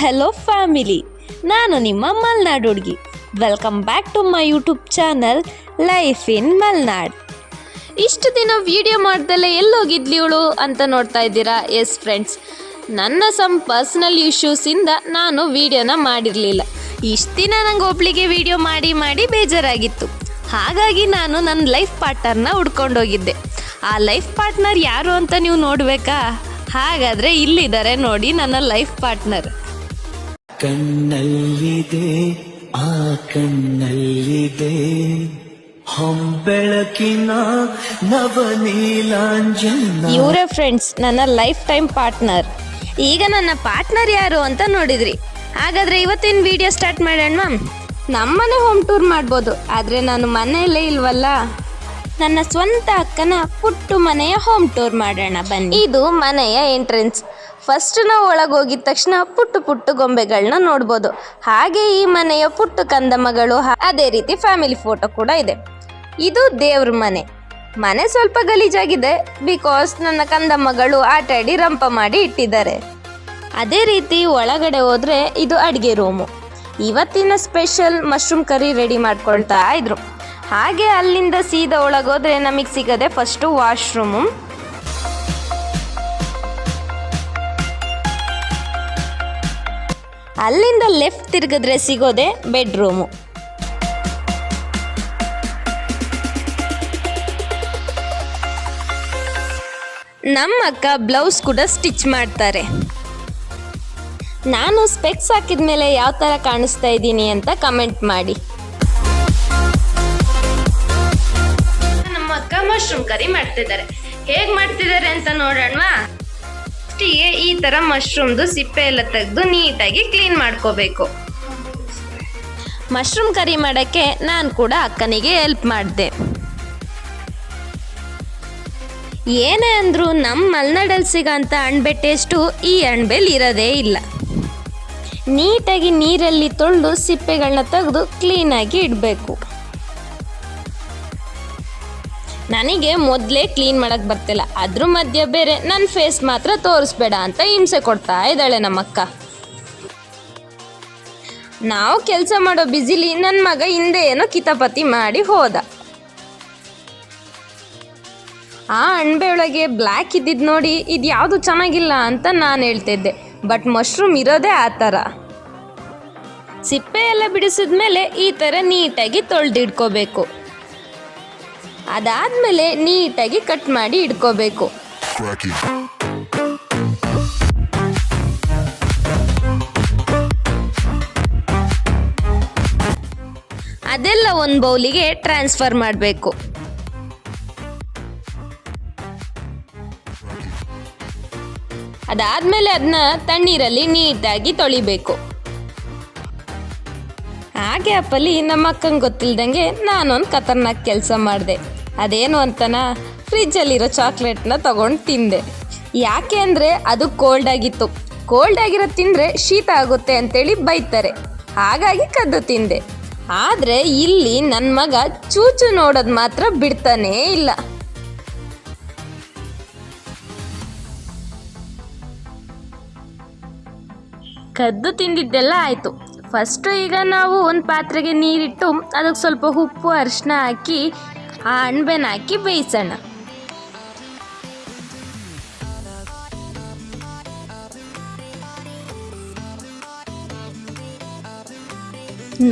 Hello family, ನಾನು ನಿಮ್ಮ ಮಲ್ನಾಡು ಹುಡುಗಿ. Welcome back to my YouTube channel life in Malnad. ಇಷ್ಟು ದಿನ ವಿಡಿಯೋ ಮಾಡ್ದಲ್ಲೇ ಎಲ್ಲೋಗಿದ್ಲಿ ಇವಳು ಅಂತ ನೋಡ್ತಾ ಇದ್ದೀರಾ. ಎಸ್ ಫ್ರೆಂಡ್ಸ್, ನನ್ನ ಪರ್ಸ್ನಲ್ ಇಶ್ಯೂಸಿಂದ ನಾನು ವಿಡಿಯೋನ ಮಾಡಿರಲಿಲ್ಲ. ಇಷ್ಟು ದಿನ ನಂಗೆ ಒಬ್ಳಿಗೆ ವಿಡಿಯೋ ಮಾಡಿ ಬೇಜಾರಾಗಿತ್ತು. ಹಾಗಾಗಿ ನಾನು ನನ್ನ ಲೈಫ್ ಪಾರ್ಟ್ನರ್ನ ಹುಡ್ಕೊಂಡೋಗಿದ್ದೆ. ಆ ಲೈಫ್ ಪಾರ್ಟ್ನರ್ ಯಾರು ಅಂತ ನೀವು ನೋಡಬೇಕಾ? ಹಾಗಾದರೆ ಇಲ್ಲಿದ್ದಾರೆ ನೋಡಿ ನನ್ನ ಲೈಫ್ ಪಾರ್ಟ್ನರ್. ಕಣ್ಣಲ್ಲಿದೆ ಆ ಕಣ್ಣಲ್ಲಿದೆ ಹೊಂಬೆಳಕಿನ ನವನೀಲಾಂಜನ. ಇವರೇ ಫ್ರೆಂಡ್ಸ್ ನನ್ನ ಲೈಫ್ ಟೈಮ್ ಪಾರ್ಟ್ನರ್. ಈಗ ನನ್ನ ಪಾರ್ಟ್ನರ್ ಯಾರು ಅಂತ ನೋಡಿದ್ರಿ. ಹಾಗಾದರೆ ಇವತ್ತಿನ ವಿಡಿಯೋ ಸ್ಟಾರ್ಟ್ ಮಾಡೋಣ. ನಮ್ಮನೆ ಹೋಮ್ ಟೂರ್ ಮಾಡ್ಬೋದು, ಆದರೆ ನಾನು ಮನೆಯಲ್ಲೇ ಇಲ್ವಲ್ಲ. ನನ್ನ ಸ್ವಂತ ಅಕ್ಕನ ಪುಟ್ಟು ಮನೆಯ ಹೋಮ್ ಟೂರ್ ಮಾಡೋಣ ಬನ್ನಿ. ಇದು ಮನೆಯ ಎಂಟ್ರೆನ್ಸ್. ಫಸ್ಟ್ ನಾವು ಒಳಗೆ ಹೋಗಿದ ತಕ್ಷಣ ಪುಟ್ಟು ಗೊಂಬೆಗಳನ್ನ ನೋಡ್ಬೋದು. ಹಾಗೆ ಈ ಮನೆಯ ಪುಟ್ಟು ಕಂದಮ್ಮಗಳು, ಅದೇ ರೀತಿ ಫ್ಯಾಮಿಲಿ ಫೋಟೋ ಕೂಡ ಇದೆ. ಇದು ದೇವ್ರ ಮನೆ ಸ್ವಲ್ಪ ಗಲೀಜಾಗಿದೆ, ಬಿಕಾಸ್ ನನ್ನ ಕಂದಮ್ಮಗಳು ಆಟ ಆಡಿ ರಂಪ ಮಾಡಿ ಇಟ್ಟಿದ್ದಾರೆ. ಅದೇ ರೀತಿ ಒಳಗಡೆ ಹೋದ್ರೆ ಇದು ಅಡುಗೆ ರೂಮು. ಇವತ್ತಿನ ಸ್ಪೆಷಲ್ ಮಶ್ರೂಮ್ ಕರಿ ರೆಡಿ ಮಾಡ್ಕೊಳ್ತಾ ಇದ್ರು. ಹಾಗೆ ಅಲ್ಲಿಂದ ಸೀದಾ ಒಳಗೋದ್ರೆ ನಮಗೆ ಸಿಗದೆ ಫಸ್ಟು ವಾಶ್ರೂಮು. ಅಲ್ಲಿಂದ ಲೆಫ್ಟ್ ತಿರುಗಿದ್ರೆ ಸಿಗೋದೆ ಬೆಡ್ರೂಮು. ನಮ್ಮ ಅಕ್ಕ ಬ್ಲೌಸ್ ಕೂಡ ಸ್ಟಿಚ್ ಮಾಡ್ತಾರೆ. ನಾನು ಸ್ಪೆಕ್ಸ್ ಹಾಕಿದ ಮೇಲೆ ಯಾವ ಥರ ಕಾಣಿಸ್ತಾ ಇದ್ದೀನಿ ಅಂತ ಕಮೆಂಟ್ ಮಾಡಿ. ನಮ್ಮ ಅಕ್ಕ ಮಶ್ರೂಮ್ ಕರಿ ಮಾಡ್ತಿದ್ದಾರೆ. ಹೇಗೆ ಮಾಡ್ತಿದ್ದಾರೆ ಅಂತ ನೋಡೋಣವಾ? ಫಸ್ಟಿಗೆ ಈ ಥರ ಮಶ್ರೂಮ್ದು ಸಿಪ್ಪೆ ಎಲ್ಲ ತೆಗೆದು ನೀಟಾಗಿ ಕ್ಲೀನ್ ಮಾಡ್ಕೋಬೇಕು. ಮಶ್ರೂಮ್ ಕರಿ ಮಾಡೋಕ್ಕೆ ನಾನು ಕೂಡ ಅಕ್ಕನಿಗೆ ಹೆಲ್ಪ್ ಮಾಡಿದೆ. ಏನೇ ಅಂದರೂ ನಮ್ಮ ಮಲೆನಾಡಲ್ಲಿ ಸಿಗೋಂಥ ಅಣಬೆ ಟೇಸ್ಟು ಈ ಅಣಬೆಲಿ ಇರೋದೇ ಇಲ್ಲ. ನೀಟಾಗಿ ನೀರಲ್ಲಿ ತೊಳೆದು ಸಿಪ್ಪೆಗಳನ್ನ ತೆಗೆದು ಕ್ಲೀನಾಗಿ ಇಡಬೇಕು. ನನಗೆ ಮೊದಲೇ ಕ್ಲೀನ್ ಮಾಡೋಕ್ಕೆ ಬರ್ತಿಲ್ಲ, ಅದ್ರ ಮಧ್ಯೆ ಬೇರೆ ನನ್ನ ಫೇಸ್ ಮಾತ್ರ ತೋರಿಸ್ಬೇಡ ಅಂತ ಹಿಂಸೆ ಕೊಡ್ತಾ ಇದ್ದಾಳೆ ನಮ್ಮಕ್ಕ. ನಾವು ಕೆಲಸ ಮಾಡೋ ಬಿಸಿಲಿ ನನ್ನ ಮಗ ಹಿಂದೆ ಏನೋ ಕಿತಾಪತಿ ಮಾಡಿ ಹೋದ. ಆ ಅಣಬೆ ಒಳಗೆ ಬ್ಲ್ಯಾಕ್ ಇದ್ದಿದ್ದು ನೋಡಿ ಇದು ಯಾವುದು ಚೆನ್ನಾಗಿಲ್ಲ ಅಂತ ನಾನು ಹೇಳ್ತಿದ್ದೆ. ಬಟ್ ಮಶ್ರೂಮ್ ಇರೋದೇ ಆ ಥರ. ಸಿಪ್ಪೆ ಎಲ್ಲ ಬಿಡಿಸಿದ್ಮೇಲೆ ಈ ಥರ ನೀಟಾಗಿ ತೊಳೆದಿಡ್ಕೋಬೇಕು. ಅದಾದಮೇಲೆ ನೀಟಾಗಿ ಕಟ್ ಮಾಡಿ ಇಡ್ಕೋಬೇಕು. ಅದೆಲ್ಲ ಒಂದು ಬೌಲಿಗೆ ಟ್ರಾನ್ಸ್ಫರ್ ಮಾಡಬೇಕು. ಅದಾದಮೇಲೆ ಅದನ್ನ ತಣ್ಣೀರಲ್ಲಿ ನೀಟಾಗಿ ತೊಳಿಬೇಕು. ಹಾಗೆ ಅಪ್ಪಲ್ಲಿ ನಮ್ಮ ಅಕ್ಕಂಗೆ ಗೊತ್ತಿಲ್ದಂಗೆ ನಾನೊಂದು ಖತರ್ನಾಕ್ ಕೆಲಸ ಮಾಡಿದೆ. ಅದೇನು ಅಂತನಾ, ಫ್ರಿಜ್ಜಲ್ಲಿರೋ ಚಾಕ್ಲೇಟ್ನ ತಗೊಂಡು ತಿಂದೆ. ಯಾಕೆ ಅಂದರೆ ಅದು ಕೋಲ್ಡ್ ಆಗಿತ್ತು. ಕೋಲ್ಡ್ ಆಗಿರೋ ತಿಂದರೆ ಶೀತ ಆಗುತ್ತೆ ಅಂತೇಳಿ ಬೈತಾರೆ. ಹಾಗಾಗಿ ಕದ್ದು ತಿಂದೆ. ಆದರೆ ಇಲ್ಲಿ ನನ್ನ ಮಗ ಚೂಚು ನೋಡೋದು ಮಾತ್ರ ಬಿಡ್ತಾನೇ ಇಲ್ಲ. ಕದ್ದು ತಿಂದಿದ್ದೆಲ್ಲ ಆಯಿತು. ಫಸ್ಟು ಈಗ ನಾವು ಒಂದು ಪಾತ್ರೆಗೆ ನೀರಿಟ್ಟು ಅದಕ್ಕೆ ಸ್ವಲ್ಪ ಉಪ್ಪು ಅರಿಶಿನ ಹಾಕಿ ಆ ಅಣಬೆನ ಹಾಕಿ ಬೇಯಿಸೋಣ.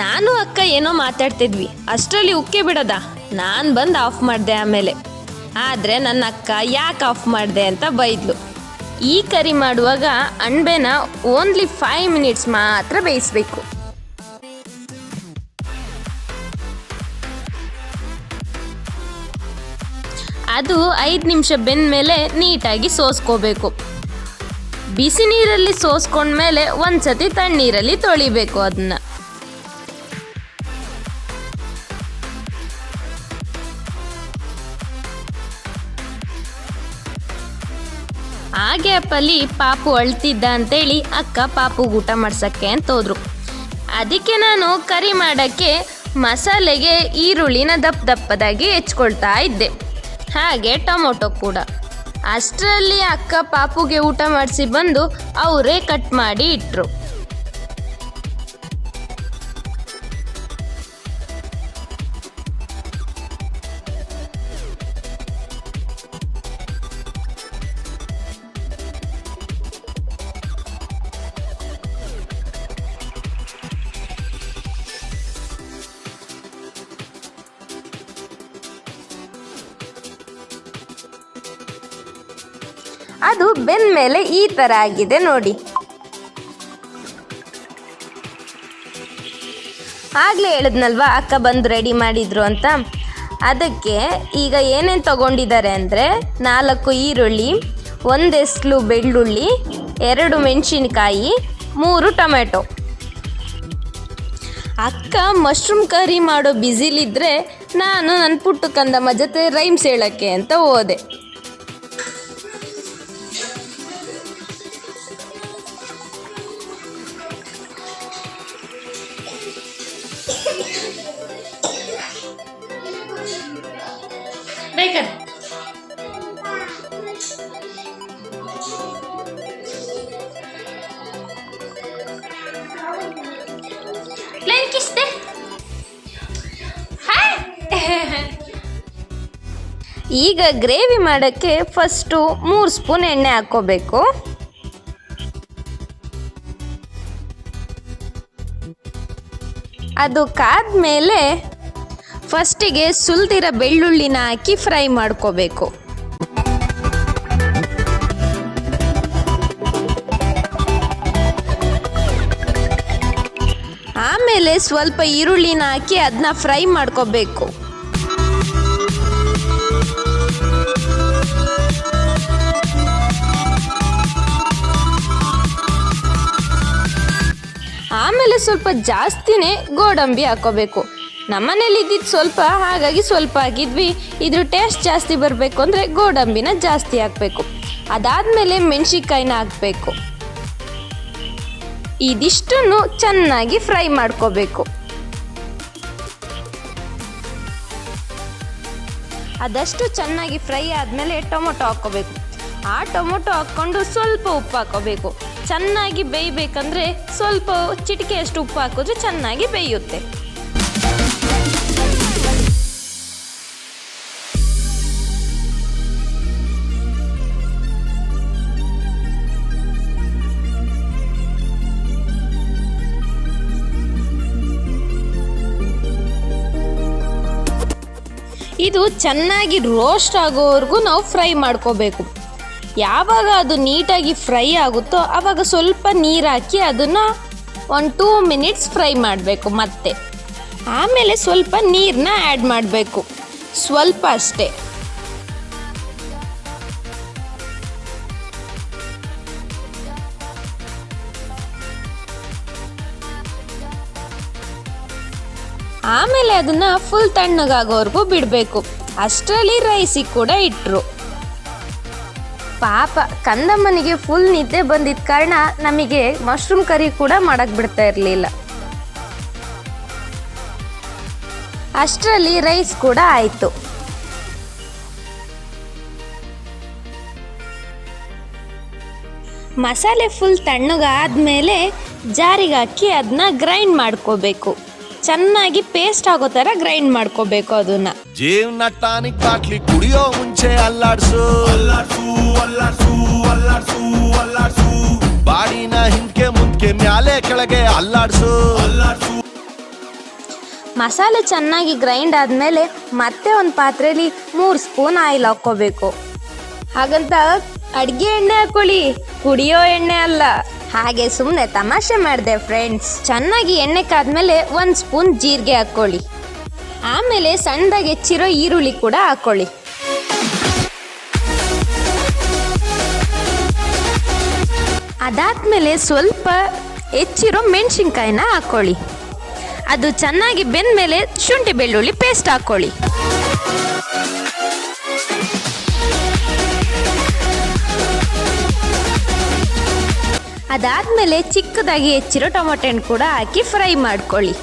ನಾನು ಅಕ್ಕ ಏನೋ ಮಾತಾಡ್ತಿದ್ವಿ, ಅಷ್ಟರಲ್ಲಿ ಉಕ್ಕೆ ಬಿಡೋದ. ನಾನು ಬಂದು ಆಫ್ ಮಾಡಿದೆ ಆಮೇಲೆ. ಆದರೆ ನನ್ನ ಅಕ್ಕ ಯಾಕೆ ಆಫ್ ಮಾಡಿದೆ ಅಂತ ಬೈದ್ಲು. ಈ ಕರಿ ಮಾಡುವಾಗ ಅಣಬೆನ ಓನ್ಲಿ 5 ಮಿನಿಟ್ಸ್ ಮಾತ್ರ ಬೇಯಿಸಬೇಕು. ಅದು 5 ನಿಮಿಷ ಬೆಂದ ಮೇಲೆ ನೀಟಾಗಿ ಸೋಸ್ಕೋಬೇಕು. ಬಿಸಿ ನೀರಲ್ಲಿ ಸೋಸ್ಕೊಂಡ್ಮೇಲೆ ಒಂದ್ಸತಿ ತಣ್ಣೀರಲ್ಲಿ ತೊಳಿಬೇಕು ಅದನ್ನ. ಹಾಗೆ ಅಪ್ಪಲ್ಲಿ ಪಾಪು ಅಳ್ತಿದ್ದ ಅಂತೇಳಿ ಅಕ್ಕ ಪಾಪುಗೆ ಊಟ ಮಾಡ್ಸೋಕ್ಕೆ ಅಂತ ಹೋದ್ರು. ಅದಕ್ಕೆ ನಾನು ಕರಿ ಮಾಡೋಕ್ಕೆ ಮಸಾಲೆಗೆ ಈರುಳ್ಳಿನ ದಪ್ಪದಾಗಿ ಹೆಚ್ಕೊಳ್ತಾ ಇದ್ದೆ, ಹಾಗೆ ಟೊಮೊಟೊ ಕೂಡ. ಅಷ್ಟರಲ್ಲಿ ಅಕ್ಕ ಪಾಪುಗೆ ಊಟ ಮಾಡಿಸಿ ಬಂದು ಅವರೇ ಕಟ್ ಮಾಡಿ ಇಟ್ಟರು. ಅದು ಬೆಂದ ಮೇಲೆ ಈ ಥರ ಆಗಿದೆ ನೋಡಿ. ಆಗಲೇ ಹೇಳಿದ್ನಲ್ವಾ ಅಕ್ಕ ಬಂದು ರೆಡಿ ಮಾಡಿದ್ರು ಅಂತ. ಅದಕ್ಕೆ ಈಗ ಏನೇನು ತಗೊಂಡಿದ್ದಾರೆ ಅಂದರೆ 4 ಈರುಳ್ಳಿ, 1 ಎಸ್ಲು ಬೆಳ್ಳುಳ್ಳಿ, 2 ಮೆಣಸಿನ್ಕಾಯಿ, 3 ಟೊಮೆಟೊ. ಅಕ್ಕ ಮಶ್ರೂಮ್ ಕರಿ ಮಾಡೋ ಬ್ಯುಸಿಲಿದ್ದರೆ ನಾನು ನನ್ನ ಪುಟ್ಟು ಕಂದಮ್ಮ ಜೊತೆ ರೈಮ್ಸ್ ಹೇಳೋಕ್ಕೆ ಅಂತ ಹೋದೆ. ಈಗ ಗ್ರೇವಿ ಮಾಡೋಕ್ಕೆ ಫಸ್ಟು 3 ಸ್ಪೂನ್ ಎಣ್ಣೆ ಹಾಕ್ಕೋಬೇಕು. ಅದು ಕಾದ್ಮೇಲೆ ಫಸ್ಟಿಗೆ ಸುಲ್ದಿರೋ ಬೆಳ್ಳುಳ್ಳಿನ ಹಾಕಿ ಫ್ರೈ ಮಾಡ್ಕೋಬೇಕು. ಆಮೇಲೆ ಸ್ವಲ್ಪ ಈರುಳ್ಳಿನ ಹಾಕಿ ಅದನ್ನ ಫ್ರೈ ಮಾಡ್ಕೋಬೇಕು. ಆಮೇಲೆ ಸ್ವಲ್ಪ ಜಾಸ್ತಿನೇ ಗೋಡಂಬಿ ಹಾಕೋಬೇಕು. ನಮ್ಮನೇಲಿ ಇದ್ದಿದ್ದು ಸ್ವಲ್ಪ, ಹಾಗಾಗಿ ಸ್ವಲ್ಪ ಹಾಕಿದ್ವಿ. ಇದ್ರ ಟೇಸ್ಟ್ ಜಾಸ್ತಿ ಬರಬೇಕು ಅಂದರೆ ಗೋಡಂಬಿನ ಜಾಸ್ತಿ ಹಾಕಬೇಕು. ಅದಾದಮೇಲೆ ಮೆಣಸಿನ್ಕಾಯಿನ ಹಾಕಬೇಕು. ಇದಿಷ್ಟನ್ನು ಚೆನ್ನಾಗಿ ಫ್ರೈ ಮಾಡ್ಕೋಬೇಕು. ಅದಷ್ಟು ಚೆನ್ನಾಗಿ ಫ್ರೈ ಆದಮೇಲೆ ಟೊಮೊಟೊ ಹಾಕ್ಕೋಬೇಕು. ಆ ಟೊಮೊಟೊ ಹಾಕ್ಕೊಂಡು ಸ್ವಲ್ಪ ಉಪ್ಪು ಹಾಕೋಬೇಕು. ಚೆನ್ನಾಗಿ ಬೇಯಬೇಕಂದ್ರೆ ಸ್ವಲ್ಪ ಚಿಟಿಕೆಯಷ್ಟು ಉಪ್ಪು ಹಾಕಿದ್ರೆ ಚೆನ್ನಾಗಿ ಬೇಯುತ್ತೆ. ಇದು ಚೆನ್ನಾಗಿ ರೋಸ್ಟ್ ಆಗೋವರೆಗೂ ನಾವು ಫ್ರೈ ಮಾಡ್ಕೋಬೇಕು. ಯಾವಾಗ ಅದು ನೀಟಾಗಿ ಫ್ರೈ ಆಗುತ್ತೋ ಆವಾಗ ಸ್ವಲ್ಪ ನೀರು ಹಾಕಿ ಅದನ್ನು 1-2 ಮಿನಿಟ್ಸ್ ಫ್ರೈ ಮಾಡಬೇಕು. ಮತ್ತೆ ಆಮೇಲೆ ಸ್ವಲ್ಪ ನೀರನ್ನ ಆ್ಯಡ್ ಮಾಡಬೇಕು, ಸ್ವಲ್ಪ ಅಷ್ಟೇ. ಆಮೇಲೆ ಅದನ್ನು ಫುಲ್ ತಣ್ಣಗಾಗೋವರೆಗೂ ಬಿಡಬೇಕು. ಅಷ್ಟರಲ್ಲಿ ರೈಸಿಗೆ ಕೂಡ ಇಟ್ಟರು. ಪಾಪ ಕಂದಮ್ಮನಿಗೆ ಫುಲ್ ನಿದ್ದೆ ಬಂದಿದ್ದ ಕಾರಣ ನಮಗೆ ಮಶ್ರೂಮ್ ಕರಿ ಕೂಡ ಮಾಡಕ್ಕೆ ಬಿಡ್ತಾ ಇರಲಿಲ್ಲ. ಅಷ್ಟರಲ್ಲಿ ರೈಸ್ ಕೂಡ ಆಯಿತು. ಮಸಾಲೆ ಫುಲ್ ತಣ್ಣಗಾದ್ಮೇಲೆ ಜಾರಿಗೆ ಹಾಕಿ ಅದನ್ನ ಗ್ರೈಂಡ್ ಮಾಡ್ಕೋಬೇಕು. ಚೆನ್ನಾಗಿ ಪೇಸ್ಟ್ ಆಗೋ ಥರ ಗ್ರೈಂಡ್ ಮಾಡ್ಕೋಬೇಕು ಅದನ್ನ. ಜೀವನ ಟಾನಿಕ್ ಬಾಟ್ಲಿ ಕುಡಿಯೋ ಮುಂಚೆ ಅಲ್ಲಾಡ್ಸು ಅಲ್ಲಾಡ್ಸು ಅಲ್ಲಾಡ್ಸು ಅಲ್ಲಾಡ್ಸು ಅಲ್ಲಾಡ್ಸು, ಬಾಡಿನ ಹಿಂದ್ಕೆ ಮುಂದ್ಕೆ ಮ್ಯಾಲೆ ಕೆಳಗೆ ಅಲ್ಲಾಡ್ಸು ಅಲ್ಲಾಡ್ಸು. ಮಸಾಲೆ ಚೆನ್ನಾಗಿ ಗ್ರೈಂಡ್ ಆದಮೇಲೆ ಮತ್ತೆ ಒಂದು ಪಾತ್ರೆಯಲ್ಲಿ 3 ಸ್ಪೂನ್ ಆಯಿಲ್ ಹಾಕ್ಕೋಬೇಕು. ಹಾಗಂತ ಅಡುಗೆ ಎಣ್ಣೆ ಹಾಕೊಳ್ಳಿ, ಕುಡಿಯೋ ಎಣ್ಣೆ ಅಲ್ಲ. ಹಾಗೆ ಸುಮ್ಮನೆ ತಮಾಷೆ ಮಾಡಿದೆ ಫ್ರೆಂಡ್ಸ್. ಚೆನ್ನಾಗಿ ಎಣ್ಣೆ ಕಾದ್ಮೇಲೆ 1 ಸ್ಪೂನ್ ಜೀರಿಗೆ ಹಾಕ್ಕೊಳ್ಳಿ. ಆಮೇಲೆ ಸಣ್ಣದಾಗಿ ಹೆಚ್ಚಿರೋ ಈರುಳ್ಳಿ ಕೂಡ ಹಾಕ್ಕೊಳ್ಳಿ. ಅದಾದ್ಮೇಲೆ ಸ್ವಲ್ಪ ಹೆಚ್ಚಿರೋ ಮೆಣಸಿನ್ಕಾಯಿನ ಹಾಕ್ಕೊಳ್ಳಿ. ಅದು ಚೆನ್ನಾಗಿ ಬೆಂದಮೇಲೆ ಶುಂಠಿ ಬೆಳ್ಳುಳ್ಳಿ ಪೇಸ್ಟ್ ಹಾಕ್ಕೊಳ್ಳಿ. ಅದಾದಮೇಲೆ ಚಿಕ್ಕದಾಗಿ ಹೆಚ್ಚಿರೋ ಟೊಮೊಟೊ ಹಣ್ಣು ಕೂಡ ಹಾಕಿ ಫ್ರೈ ಮಾಡ್ಕೊಳ್ಳಿ.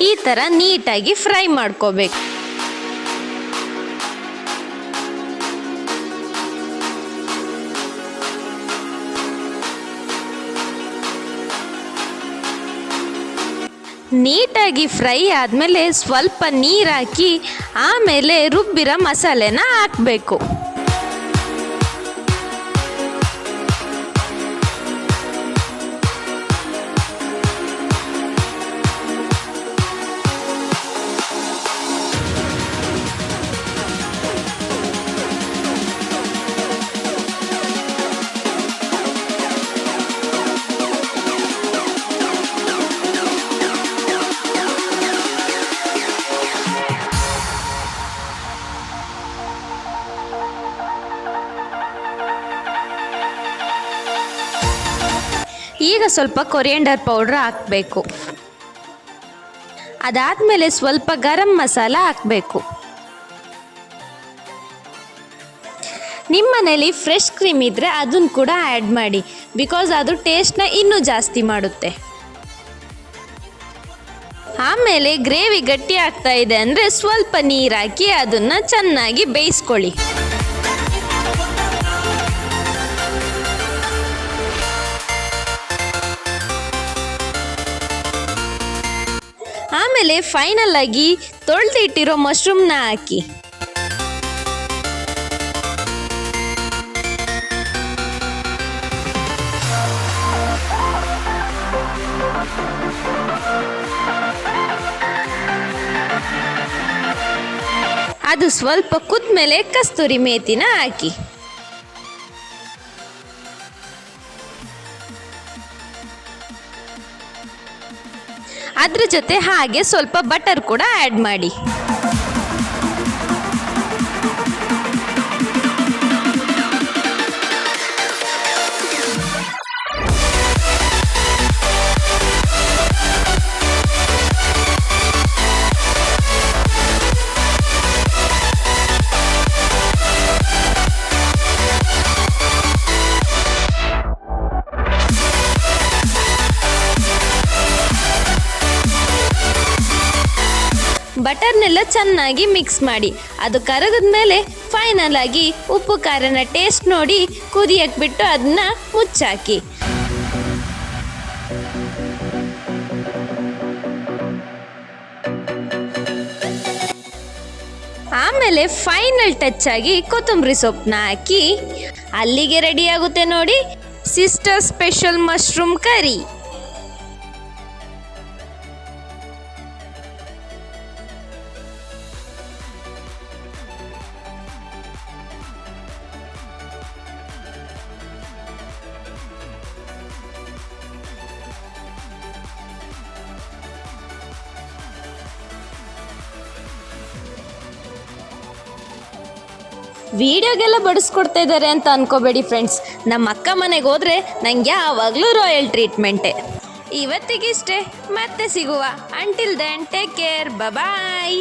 ಈ ಥರ ನೀಟಾಗಿ ಫ್ರೈ ಮಾಡ್ಕೋಬೇಕು. ನೀಟಾಗಿ ಫ್ರೈ ಆದಮೇಲೆ ಸ್ವಲ್ಪ ನೀರು ಹಾಕಿ ಆಮೇಲೆ ರುಬ್ಬಿರೋ ಮಸಾಲೆನ ಹಾಕಬೇಕು. ಈಗ ಸ್ವಲ್ಪ ಕೊರಿಯಂಡರ್ ಪೌಡ್ರ್ ಹಾಕಬೇಕು. ಅದಾದಮೇಲೆ ಸ್ವಲ್ಪ ಗರಂ ಮಸಾಲ ಹಾಕಬೇಕು. ನಿಮ್ಮ ಮನೇಲಿ ಫ್ರೆಶ್ ಕ್ರೀಮ್ ಇದ್ದರೆ ಅದನ್ನು ಕೂಡ ಆ್ಯಡ್ ಮಾಡಿ, ಬಿಕಾಸ್ ಅದು ಟೇಸ್ಟ್ನ ಇನ್ನೂ ಜಾಸ್ತಿ ಮಾಡುತ್ತೆ. ಆಮೇಲೆ ಗ್ರೇವಿ ಗಟ್ಟಿ ಆಗ್ತಾ ಇದೆ ಅಂದರೆ ಸ್ವಲ್ಪ ನೀರು ಹಾಕಿ ಅದನ್ನು ಚೆನ್ನಾಗಿ ಬೇಯಿಸ್ಕೊಳ್ಳಿ. ಆಮೇಲೆ ಫೈನಲ್ ಆಗಿ ತೊಳೆದಿಟ್ಟಿರೋ ಮಶ್ರೂಮ್ನ ಹಾಕಿ. ಅದು ಸ್ವಲ್ಪ ಕುದ್ಮೇಲೆ ಕಸ್ತೂರಿ ಮೇಥಿನ ಹಾಕಿ. ಅದ್ರ ಜೊತೆ ಹಾಗೆ ಸ್ವಲ್ಪ ಬಟರ್ ಕೂಡ ಆ್ಯಡ್ ಮಾಡಿ. ಬಟರ್ನೆಲ್ಲ ಚೆನ್ನಾಗಿ ಮಿಕ್ಸ್ ಮಾಡಿ. ಅದು ಕರಗಿದ ಮೇಲೆ ಫೈನಲ್ ಆಗಿ ಉಪ್ಪು ಖಾರನ ಟೇಸ್ಟ್ ನೋಡಿ ಕುದಿಯಕ್ಕೆ ಬಿಟ್ಟು ಅದನ್ನ ಮುಚ್ಚಾಕಿ. ಆಮೇಲೆ ಫೈನಲ್ ಟಚ್ ಆಗಿ ಕೊತ್ತಂಬರಿ ಸೊಪ್ಪನ್ನ ಹಾಕಿ. ಅಲ್ಲಿಗೆ ರೆಡಿ ಆಗುತ್ತೆ ನೋಡಿ ಸಿಸ್ಟರ್ ಸ್ಪೆಷಲ್ ಮಶ್ರೂಮ್ ಕರಿ. ವಿಡಿಯೋಗೆಲ್ಲ ಬಡಿಸ್ಕೊಡ್ತಾ ಇದ್ದಾರೆ ಅಂತ ಅನ್ಕೋಬೇಡಿ ಫ್ರೆಂಡ್ಸ್. ನಮ್ಮ ಅಕ್ಕ ಮನೆಗೆ ಹೋದರೆ ನಂಗೆ ಯಾವಾಗಲೂ ರಾಯಲ್ ಟ್ರೀಟ್ಮೆಂಟೇ. ಇವತ್ತಿಗಿಷ್ಟೇ, ಮತ್ತೆ ಸಿಗುವ. ಅಂಟಿಲ್ ದೆನ್ ಟೇಕ್ ಕೇರ್, ಬಾಯ್.